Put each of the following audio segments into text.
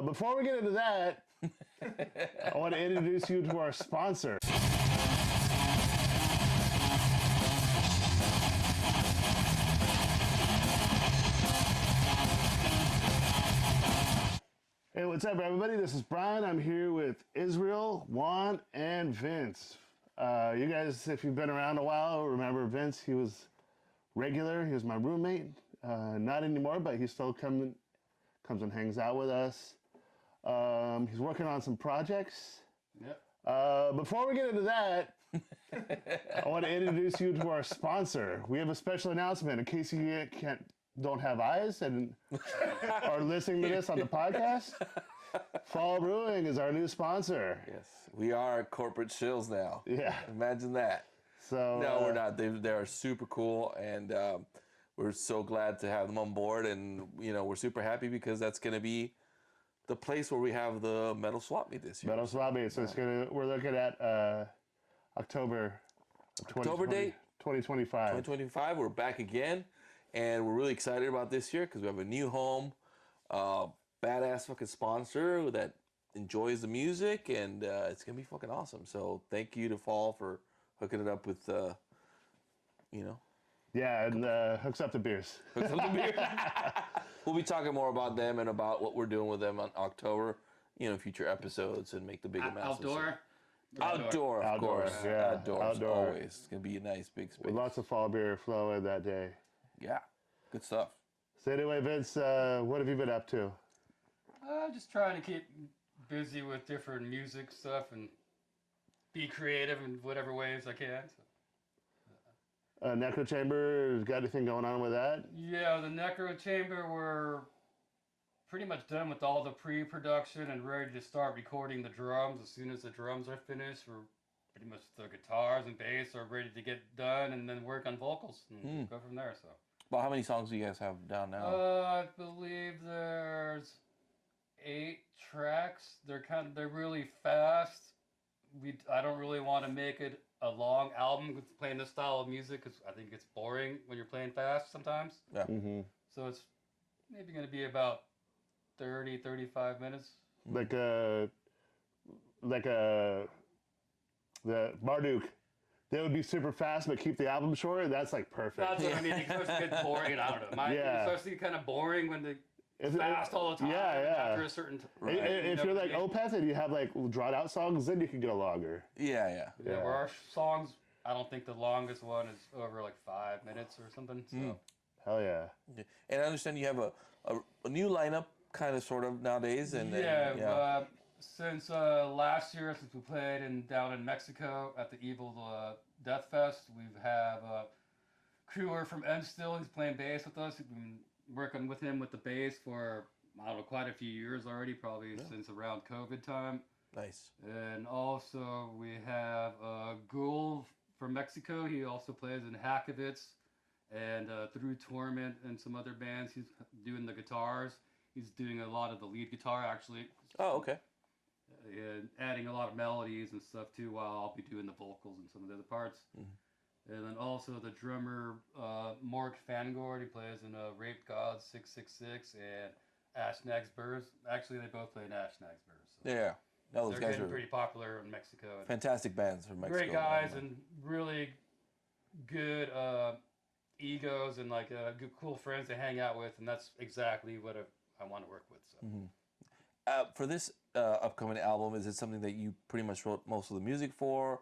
Before we get into that, I want to introduce you to our sponsor. Hey, what's up, everybody? This is Brian. I'm here with Israel, Juan, and Vince. You guys, if you've been around a while, remember Vince. He was regular. He was my roommate. Not anymore, but he still comes and hangs out with us. He's working on some projects. Yep. Before we get into that, I want to introduce you to our sponsor. We have a special announcement in case you don't have eyes and are listening to this on the podcast. Fall Brewing is our new sponsor. Yes, we are corporate shills now. Yeah. Imagine that. So no, we're not. They are super cool, and we're so glad to have them on board. And we're super happy because that's going to be the place where we have the metal swap meet this year. Metal swap meet. So we're looking at October date 2025. 2025. We're back again. And we're really excited about this year because we have a new home, badass fucking sponsor that enjoys the music, and it's going to be fucking awesome. So thank you to Fall for hooking it up with, Yeah, and hooks up the beers. Hooks up the beers. We'll be talking more about them and about what we're doing with them on October, future episodes, and make the big announcements. Outdoor, of course. Yeah. Outdoors, always. It's going to be a nice big space. With lots of fall beer flowing that day. Yeah, good stuff. So anyway, Vince, what have you been up to? Just trying to keep busy with different music stuff and be creative in whatever ways I can. So. Necro Chamber, got anything going on with that? Yeah, the Necro Chamber, we're pretty much done with all the pre-production and ready to start recording the drums. As soon as the drums are finished, we're pretty much the guitars and bass are ready to get done, and then work on vocals and go from there. So. Well, how many songs do you guys have down now? I believe there's 8 tracks. They're really fast. I don't really want to make it a long album with playing this style of music because I think it's boring when you're playing fast sometimes. Yeah. Mm-hmm. So it's maybe going to be about 30, 35 minutes. Like the Marduk. They would be super fast, but keep the album short. That's like perfect. That's what I mean. It starts to get boring. I don't know. It starts to get kind of boring when they're fast all the time. Yeah. After a certain Right. If you're like Opeth and you have like drawn out songs, then you can get a longer. Yeah. Where our songs, I don't think the longest one is over like 5 minutes or something. So. Hell yeah. And I understand you have a new lineup, kind of, sort of, nowadays. And since last year, since we played down in Mexico at the Evil Death Fest, we have a crewer from Enstill. He's playing bass with us. We've been working with him with the bass for, I don't know, quite a few years already, probably since around COVID time. Nice. And also we have Ghoul from Mexico. He also plays in Hackovitz and Through Torment and some other bands. He's doing the guitars. He's doing a lot of the lead guitar, actually. Oh, okay. And adding a lot of melodies and stuff too, while I'll be doing the vocals and some of the other parts. Mm-hmm. And then also the drummer Mork Fangord, he plays in Rape God 666 and Ash Nags Burrs. Actually, they both play in Ash Nags Burrs. So. Yeah, no, those They're guys getting are pretty popular in Mexico. Fantastic bands from Mexico. Great guys and really good egos and like good, cool friends to hang out with, and that's exactly what I want to work with. So. Mm-hmm. For this upcoming album, is it something that you pretty much wrote most of the music for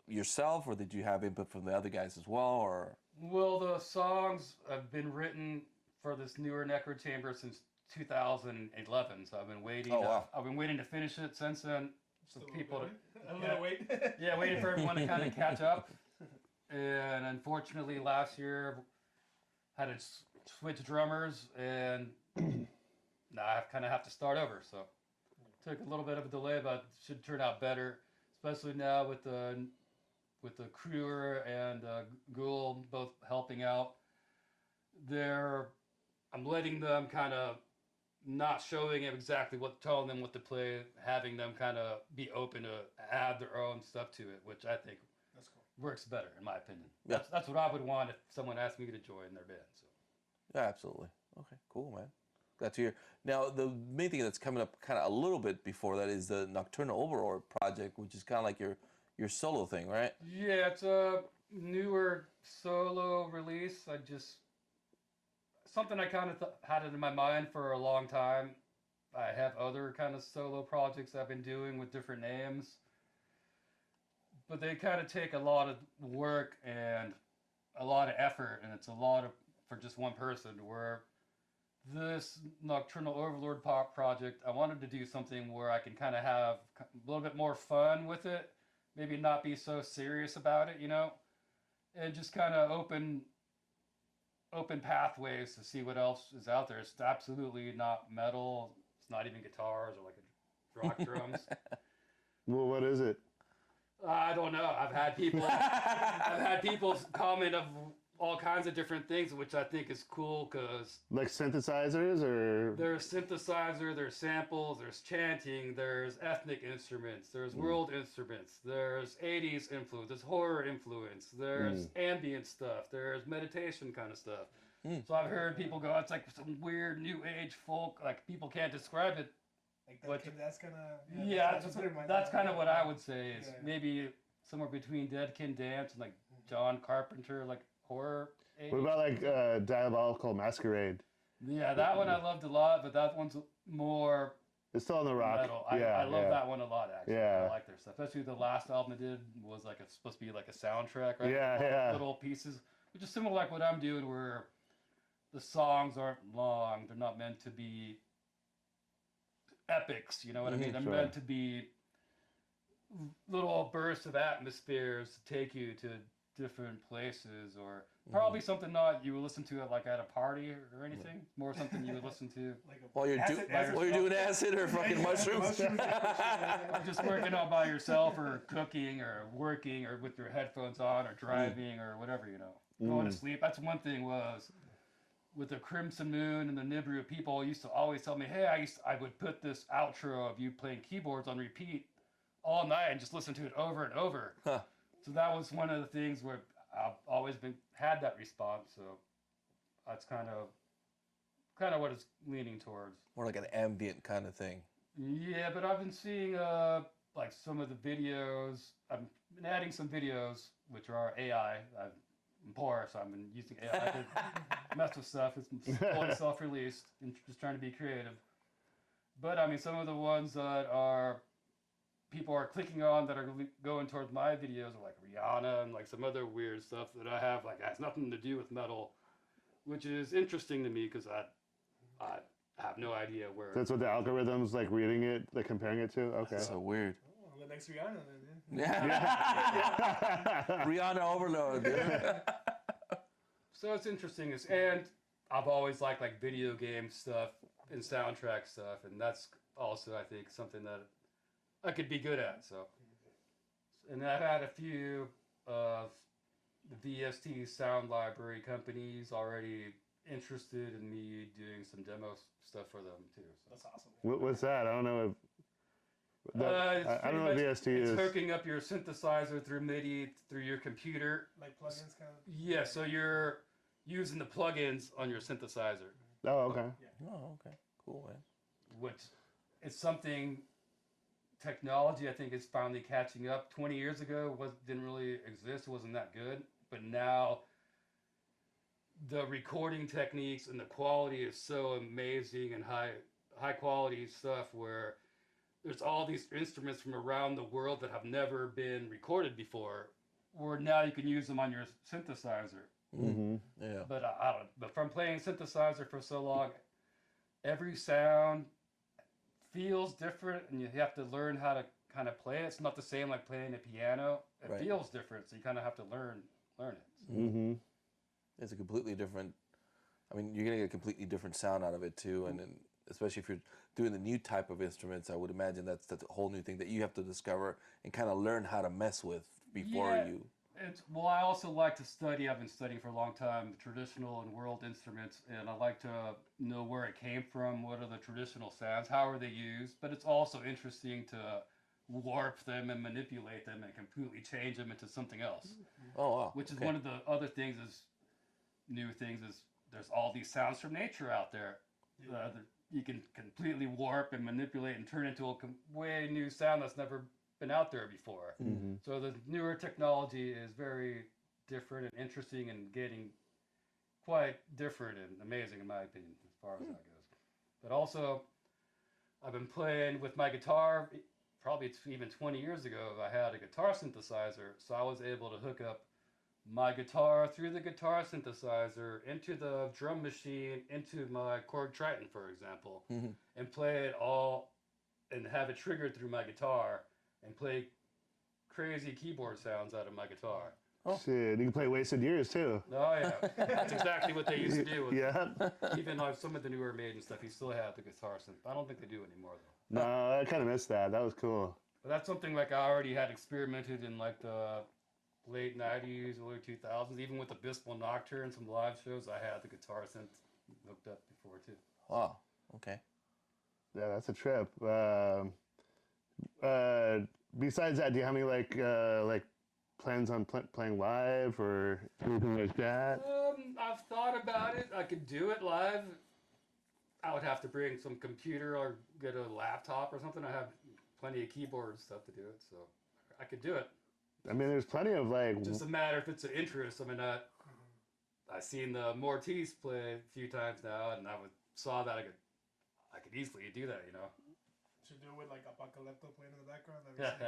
yourself, or did you have input from the other guys as well? Or well, the songs have been written for this newer Necro Chamber since 2011, so I've been waiting. Oh, wow. I've been waiting to finish it since then. So people, a little wait. Yeah, waiting for everyone to kind of catch up. And unfortunately, last year had to switch drummers, and now I kind of have to start over. So took a little bit of a delay, but should turn out better, especially now with the crewer and Ghoul both helping out. I'm letting them kind of not showing them exactly telling them what to play, having them kind of be open to add their own stuff to it, which I think That's cool. works better, in my opinion. Yeah. That's what I would want if someone asked me to join their band. So. yeah, absolutely. Okay, cool, man. Glad to hear. Now, the main thing that's coming up kind of a little bit before that is the Nocturnal Overlord project, which is kind of like your solo thing, right? Yeah, it's a newer solo release. I just something I kind of had it in my mind for a long time. I have other kind of solo projects I've been doing with different names, but they kind of take a lot of work and a lot of effort, and it's a lot of for just one person. Where this Nocturnal Overlord pop project, I wanted to do something where I can kind of have a little bit more fun with it, maybe not be so serious about it, and just kind of open pathways to see what else is out there. It's absolutely not metal. It's not even guitars or like a rock drums. Well, what is it? I don't know. I've had people comment of all kinds of different things, which I think is cool because Like synthesizers or? there's synthesizer, there's samples, there's chanting, there's ethnic instruments, there's world instruments, there's 80s influence, there's horror influence, there's ambient stuff, there's meditation kind of stuff. So I've heard people go, it's like some weird new age folk, like people can't describe it. Like that's kind of That's kind of what I would say is Yeah. maybe somewhere between Dead Can Dance and like John Carpenter, like horror. What 80s. about like Diabolical Masquerade? Yeah, that one I loved a lot, but that one's more It's still on the rock. metal. Yeah, I love yeah. that one a lot, actually. Yeah. I like their stuff. Especially the last album I did was like it's supposed to be like a soundtrack, right? Yeah, yeah. Little pieces, which is similar like what I'm doing, where the songs aren't long. They're not meant to be epics. You know what I mean? They're Sure. meant to be little bursts of atmospheres to take you to different places, or probably something not you would listen to it like at a party or anything. More something you would listen to. like a While you're doing acid or fucking mushrooms. Or just working out by yourself, or cooking, or working, or with your headphones on, or driving, or whatever, Going to sleep. That's one thing was with the Crimson Moon and the Nibiru, people used to always tell me, hey, I would put this outro of you playing keyboards on repeat all night and just listen to it over and over. Huh. So that was one of the things where I've always had that response. So that's kind of what it's leaning towards. More like an ambient kind of thing. Yeah, but I've been seeing like some of the videos. I've been adding some videos which are AI. I'm poor, so I've been using AI to mess with stuff. It's fully self-released and just trying to be creative. But I mean, some of the ones that are people are clicking on that are going towards my videos are like Rihanna and like some other weird stuff that I have like has nothing to do with metal, which is interesting to me because I have no idea where. That's what the algorithm's like reading it, like comparing it to? Okay. So weird. Oh, the next Rihanna then. Yeah. Rihanna Overlord. Dude. So it's interesting, and I've always liked like video game stuff and soundtrack stuff, and that's also I think something that I could be good at. So, and I've had a few of the VST sound library companies already interested in me doing some demo stuff for them too. So. That's awesome. What's that? I don't know. It's I don't know what pretty VST much- is. It's hooking up your synthesizer through MIDI through your computer. Like plugins kind of. Yeah, so you're using the plugins on your synthesizer, Oh, okay. Oh, okay. Cool, man. which is something technology I think is finally catching up. 20 years ago didn't really exist, wasn't that good, but now the recording techniques and the quality is so amazing and high quality stuff where there's all these instruments from around the world that have never been recorded before, where now you can use them on your synthesizer. Mm-hmm. Yeah. But I don't. But from playing synthesizer for so long, every sound feels different, and you have to learn how to kind of play it. It's not the same like playing a piano. It Right. feels different, so you kind of have to learn it. Mm-hmm. It's a completely different. I mean, you're gonna get a completely different sound out of it too, and then especially if you're doing the new type of instruments, I would imagine that's a whole new thing that you have to discover and kind of learn how to mess with before Yeah. you. Well, I also like to study. I've been studying for a long time traditional and world instruments, and I like to know where it came from. What are the traditional sounds? How are they used? But it's also interesting to warp them and manipulate them and completely change them into something else. Oh wow. Which is Okay. one of the other things is new things is there's all these sounds from nature out there. You can completely warp and manipulate and turn into a way new sound that's never been out there before. Mm-hmm. So the newer technology is very different and interesting and getting quite different and amazing in my opinion as far as that goes. But also, I've been playing with my guitar. Probably even 20 years ago, I had a guitar synthesizer, so I was able to hook up my guitar through the guitar synthesizer into the drum machine, into my Korg Triton, for example, and play it all and have it triggered through my guitar and play crazy keyboard sounds out of my guitar. Oh. Shit, you can play Wasted Years too. Oh yeah, that's exactly what they used to do. With Yeah. even like some of the newer Maiden stuff, you still have the guitar synth. I don't think they do anymore though. No, I kind of missed that. That was cool. But that's something like I already had experimented in like the late 90s, early 2000s. Even with Abysmal Nocturne, some live shows, I had the guitar synth hooked up before too. Wow. Okay. Yeah, that's a trip. Besides that, do you have any like plans on playing live or anything like that? I've thought about it. I could do it live. I would have to bring some computer or get a laptop or something. I have plenty of keyboard stuff to do it, so I could do it. I mean, there's plenty of like. Just a matter if it's an interest. I mean, I've seen the Mortiz play a few times now, and saw that I could easily do that, you know. Should do it with like Apocalypto playing in the background. That'd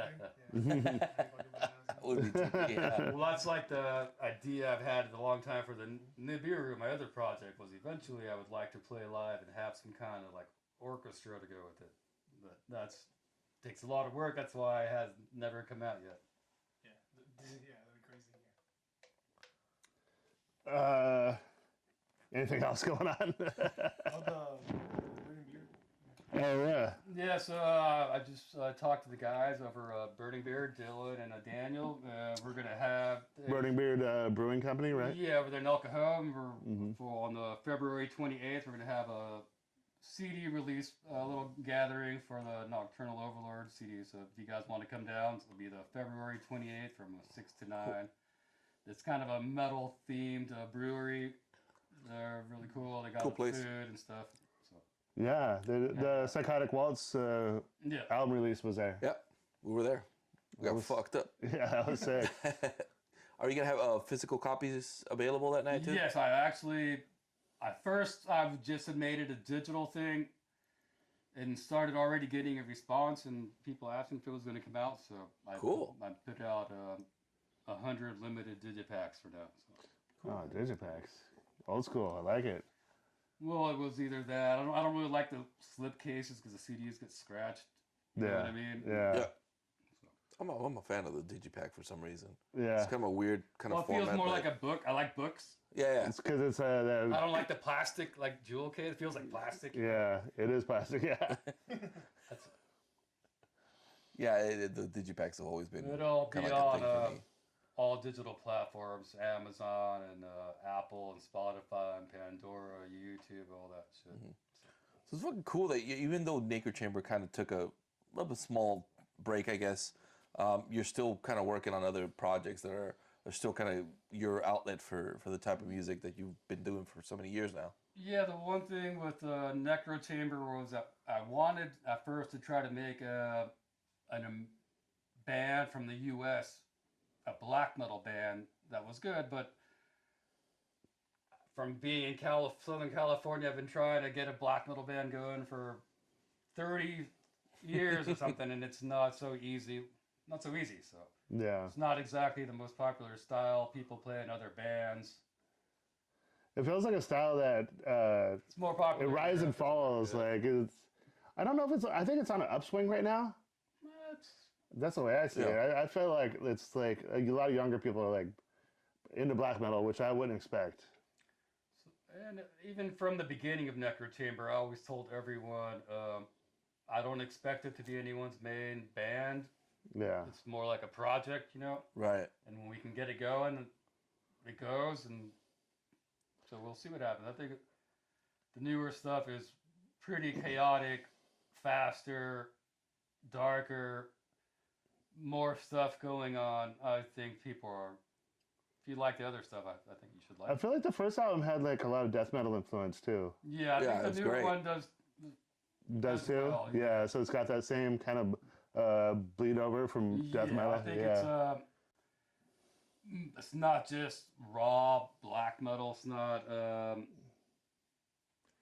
be sick. Yeah. Yeah. Well, that's like the idea I've had a long time for the Nibiru, my other project, was eventually I would like to play live and have some kind of like orchestra to go with it. But takes a lot of work. That's why it has never come out yet. Yeah, that'd be crazy. Anything else going on? Oh, the Burning Beard. Oh yeah. Yeah, so I just talked to the guys over Burning Beard, Dylan and Daniel. We're gonna have Burning Beard Brewing Company, right? Yeah, over there in El Cajon. For on the February 28th, we're gonna have a CD release, a little gathering for the Nocturnal Overlords CD. So if you guys want to come down, it'll be the February 28th from 6 to 9. Cool. It's kind of a metal themed brewery. They're really cool. They got cool food and stuff. So. Yeah, the Psychotic Waltz album release was there. Yep, we were there. We got fucked up. Yeah, that was sick. Are you gonna have physical copies available that night too? Yes, At first, I just had made it a digital thing and started already getting a response and people asking if it was going to come out. So I put out 100 limited digipacks for now. So. Oh, digipacks. Old school. I like it. Well, it was either that. I don't really like the slip cases because the CDs get scratched. You know what I mean? Yeah. I'm a fan of the digipack for some reason. Yeah. It's kind of a weird kind of format. It feels more like a book. I like books. Yeah. It's because it's I don't like the plastic, like jewel case. It feels like plastic. Yeah, it is plastic. Yeah. The digipacks have always been. It'll be like on all digital platforms: Amazon and Apple and Spotify and Pandora, YouTube, all that shit. Mm-hmm. So it's fucking cool that even though Nacre Chamber kind of took a small break, I guess, you're still kind of working on other projects that are still kind of your outlet for the type of music that you've been doing for so many years now. Yeah, the one thing with Necro Chamber was that I wanted at first to try to make a band from the U.S., a black metal band that was good, but from being in Southern California, I've been trying to get a black metal band going for 30 years or something, and it's not so easy. So yeah, it's not exactly the most popular style. People play in other bands. It feels like a style that it's more popular. It rises and falls. Like it's, I don't know if it's. I think it's on an upswing right now. That's the way I see it. I feel like it's like a lot of younger people are like into black metal, which I wouldn't expect. And even from the beginning of Necro Chamber, I always told everyone, I don't expect it to be anyone's main band. Yeah. It's more like a project, you know? Right. And when we can get it going, it goes, and so we'll see what happens. I think the newer stuff is pretty chaotic, faster, darker, more stuff going on. I think people if you like the other stuff, I think you should like I it. feel like the first album had like a lot of death metal influence too. Yeah, I Yeah, think it's the newer great. one does. Does As too? well, yeah. yeah. So it's got that same kind of bleed over from death Yeah, metal. I think yeah. it's not just raw black metal. It's not.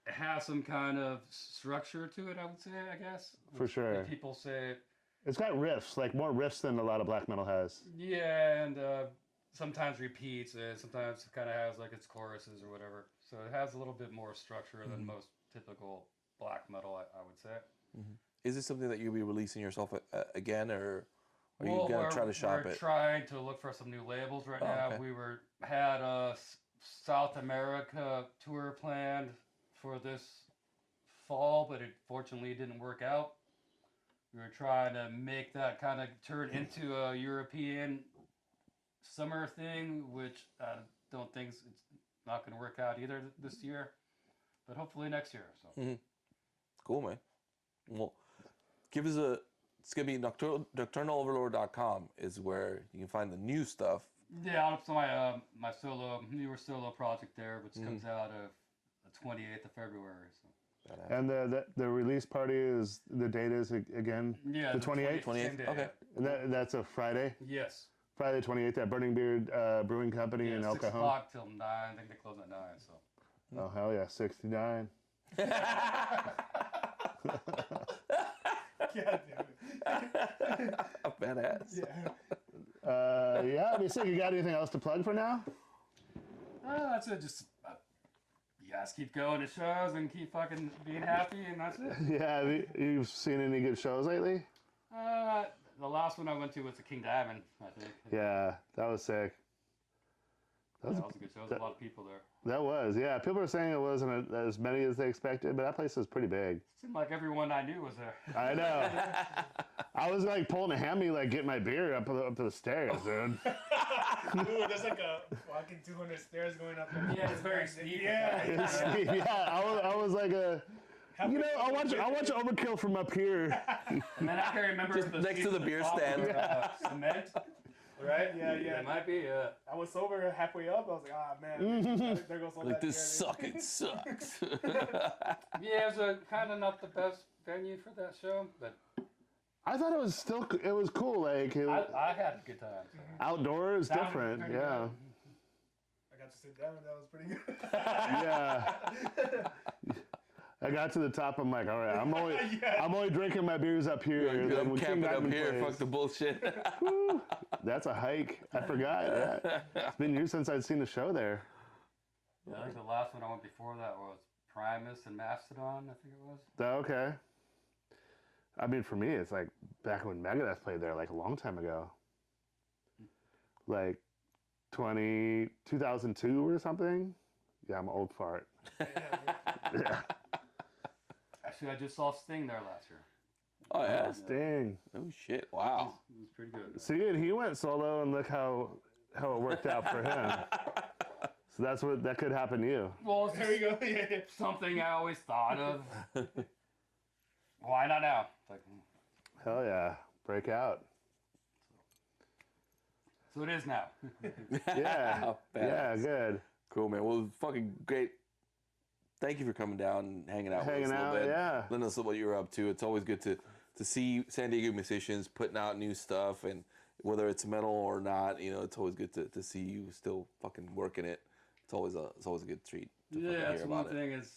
It has some kind of structure to it, I would say. I guess For which sure. people say, It's got riffs, like more riffs than a lot of black metal has. yeah, and sometimes repeats, and sometimes it kind of has like its choruses or whatever. So it has a little bit more structure than most typical black metal, I would say. Is this something that you'll be releasing yourself again, or are you gonna try to shop we're it? trying to look for some new labels right now. okay. We had a South America tour planned for this fall, but it fortunately didn't work out. We were trying to make that kind of turn into a European summer thing, which I don't think it's not going to work out either this year, but hopefully next year. So Cool, man. Well, give us a. It's gonna be nocturnaloverlord.com is where you can find the new stuff. yeah, it's my my newer solo project there, which comes out of the 28th of February. So. And the release party is, the date is again? Yeah, The 28th? 28th? same day, Okay. And that's a Friday? Yes. Friday the 28th at Burning Beard Brewing Company Yeah, in El 6 Cajon. o'clock till 9. I think they close at 9. So. Oh, hell yeah, 69. God damn it. Badass. Yeah. Yeah, I mean, so you got anything else to plug for now? That's it. Just you guys keep going to shows and keep fucking being happy, and that's it. Yeah, you've seen any good shows lately? The last one I went to was the King Diamond, I think. Yeah, that was sick. That was a good show. There was a lot of people there. That was, yeah. People were saying it wasn't as many as they expected, but that place was pretty big. Seemed like everyone I knew was there. I know. I was like pulling a hammy, like getting my beer up the stairs, dude. Dude, there's like a fucking 200 stairs going up there. Yeah, it's very steep. Yeah. Yeah, I was like you know, I'll watch Overkill from up here. And then I can remember Just next to the beer stand. Cement. Right? Yeah. It might be. I was sober halfway up. I was like, ah, man. There goes all Like that this beer. it sucks. Yeah, it was kind of not the best venue for that show, but I thought it was cool. Like I had a good time. So. outdoors, Sounded different. pretty Yeah, I got to sit down. That was pretty good. yeah. I got to the top. I'm like, all right, I'm only drinking my beers up here. Then I'm when King camping up Diamond here. plays, Fuck the bullshit. whew, that's a hike. I forgot. Yeah. It's been years since I'd seen a show there. Yeah, I think the last one I went before that was Primus and Mastodon, I think it was. Okay. I mean, for me, it's like back when Megadeth played there, like a long time ago. Like 2002 or something. Yeah, I'm an old fart. Yeah. Actually, I just saw Sting there last year. Oh yeah. Sting. Oh shit. Wow. It was pretty good. See, and he went solo, and look how it worked out for him. So that could happen to you. Well, it's There we go. Yeah. something I always thought of. Why not now? It's like, Hell yeah, break out. so it is now. Yeah, yeah, Badass. good. Cool, man. Well, fucking great. Thank you for coming down and hanging out with Hanging us a little out, bit. yeah. Letting us know what you're up to. It's always good to see San Diego musicians putting out new stuff, and whether it's metal or not, you know, it's always good to see you still fucking working it. It's always a good treat to fucking Yeah, hear that's one about it. thing is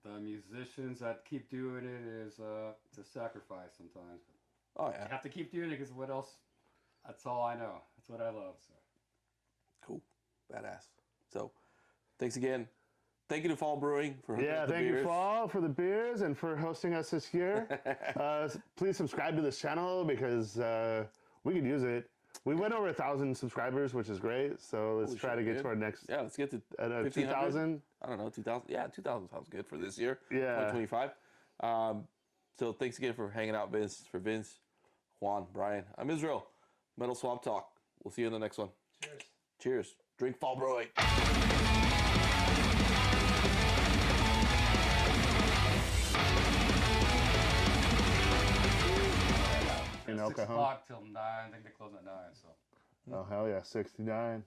the musicians that keep doing it is it's a sacrifice sometimes. Oh I yeah. have to keep doing it because what else? That's all I know. That's what I love. So. Cool. Badass. So, thanks again. Thank you to Fall Brewing for hooking Yeah, up the thank beers. you, Fall, for the beers and for hosting us this year. Please subscribe to this channel because we could use it. We went over 1,000 subscribers, which is great. So let's Holy try shit, to get dude. to our next Yeah, let's get to 2,000. 1,500. I don't know, 2,000. Yeah, 2,000 sounds good for this year. Yeah. 2025. So thanks again for hanging out, Vince. For Vince, Juan, Brian, I'm Israel. Metal Swamp Talk. We'll see you in the next one. Cheers. Cheers. Drink Fall Brewing. In El 6 Cajon. o'clock till 9. I think they close at 9. So. Oh, hell yeah, 69.